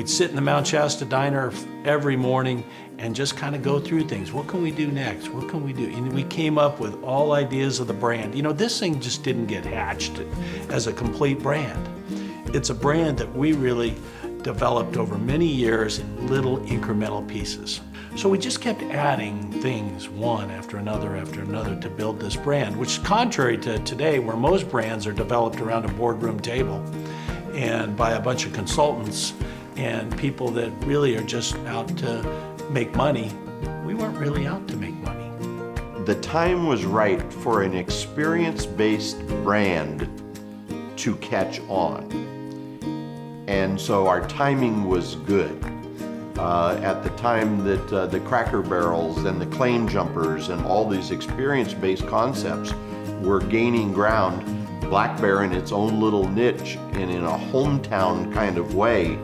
we'd sit in the Mount Shasta Diner every morning and just kind of go through things. What can we do next? What can we do? And we came up with all ideas of the brand. You know, this thing just didn't get hatched as a complete brand. It's a brand that we really developed over many years in little incremental pieces. So we just kept adding things one after another to build this brand, which is contrary to today where most brands are developed around a boardroom table and by a bunch of consultants and people that really are just out to make money. We weren't really out to make money. The time was right for an experience-based brand to catch on. And so our timing was good. At the time that the Cracker Barrels and the Claim Jumpers and all these experience-based concepts were gaining ground, Black Bear in its own little niche and in a hometown kind of way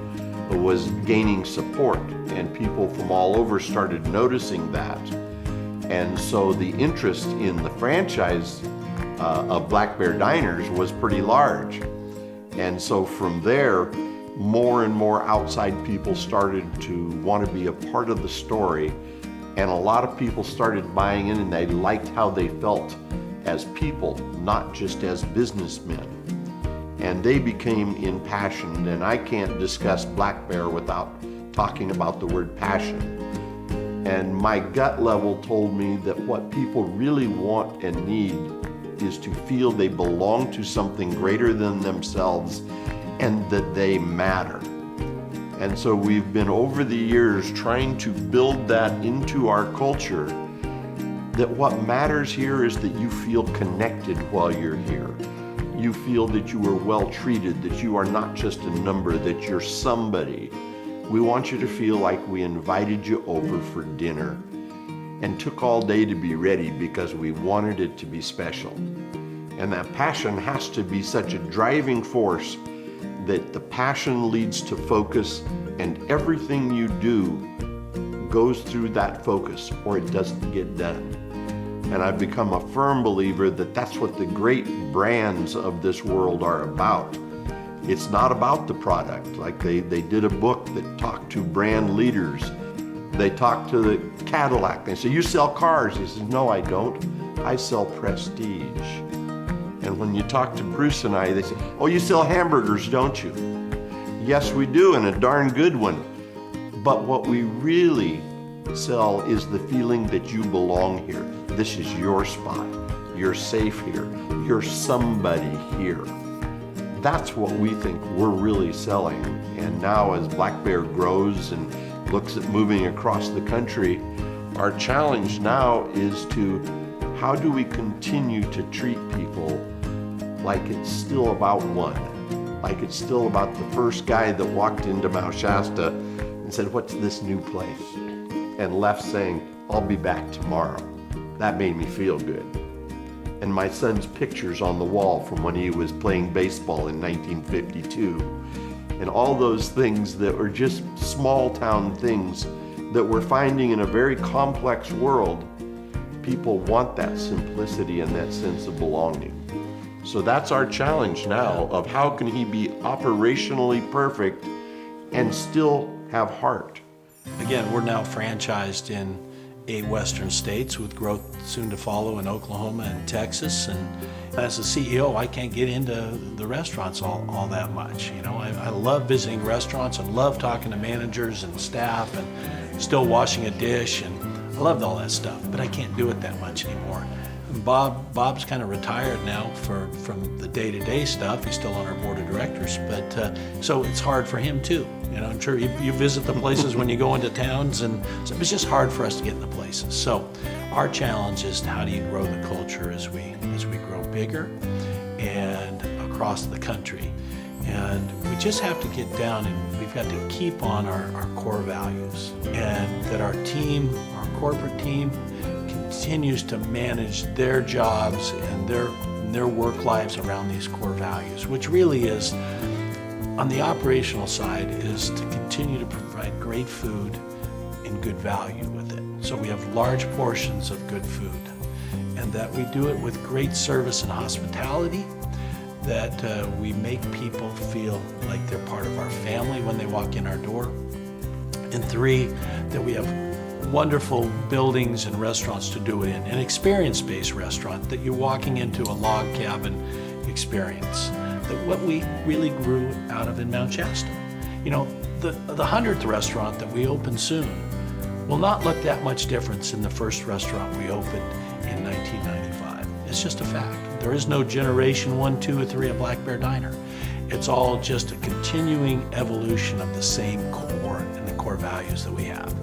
was gaining support, and people from all over started noticing that. And so the interest in the franchise of Black Bear Diners was pretty large. And so from there, more and more outside people started to want to be a part of the story, and a lot of people started buying in, and they liked how they felt as people, not just as businessmen. And they became impassioned, and I can't discuss Black Bear without talking about the word passion. And my gut level told me that what people really want and need is to feel they belong to something greater than themselves and that they matter. And so we've been over the years trying to build that into our culture, that what matters here is that you feel connected while you're here. You feel that you are well treated, that you are not just a number, that you're somebody. We want you to feel like we invited you over for dinner and took all day to be ready because we wanted it to be special. And that passion has to be such a driving force that the passion leads to focus, and everything you do goes through that focus or it doesn't get done. And I've become a firm believer that that's what the great brands of this world are about. It's not about the product. Like they did a book that talked to brand leaders. They talked to the Cadillac. They say, "You sell cars." He says, "No, I don't. I sell prestige." And when you talk to Bruce and I, they say, "Oh, you sell hamburgers, don't you?" Yes, we do, and a darn good one. But what we really sell is the feeling that you belong here. This is your spot. You're safe here. You're somebody here. That's what we think we're really selling. And now as Black Bear grows and looks at moving across the country, our challenge now is to how do we continue to treat people like it's still about one, like it's still about the first guy that walked into Mount Shasta and said, "What's this new place?" and left saying, "I'll be back tomorrow." That made me feel good. And my son's pictures on the wall from when he was playing baseball in 1952, and all those things that were just small town things that we're finding in a very complex world. People want that simplicity and that sense of belonging. So that's our challenge now of how can he be operationally perfect and still have heart. Again, we're now franchised in 8 western states with growth soon to follow in Oklahoma and Texas. And as a CEO, I can't get into the restaurants all that much. You know, I love visiting restaurants and love talking to managers and staff and still washing a dish, and I loved all that stuff, but I can't do it that much anymore. And Bob's kind of retired now from the day-to-day stuff. He's still on our board of directors, but so it's hard for him too. You know, I'm sure you visit the places when you go into towns, and so it's just hard for us to get in the places. So our challenge is how do you grow the culture as we grow bigger and across the country. And we just have to get down and we've got to keep on our core values, and that our team, our corporate team, continues to manage their jobs and their work lives around these core values, which really is, on the operational side, is to continue to provide great food and good value with it. So we have large portions of good food, and that we do it with great service and hospitality, that we make people feel like they're part of our family when they walk in our door. And 3, that we have wonderful buildings and restaurants to do it in, an experience-based restaurant, that you're walking into a log cabin experience, that what we really grew out of in Mount Shasta. You know, the 100th restaurant that we open soon will not look that much difference in the first restaurant we opened in 1995. It's just a fact. There is no generation 1, 2, or 3 of Black Bear Diner. It's all just a continuing evolution of the same core and the core values that we have.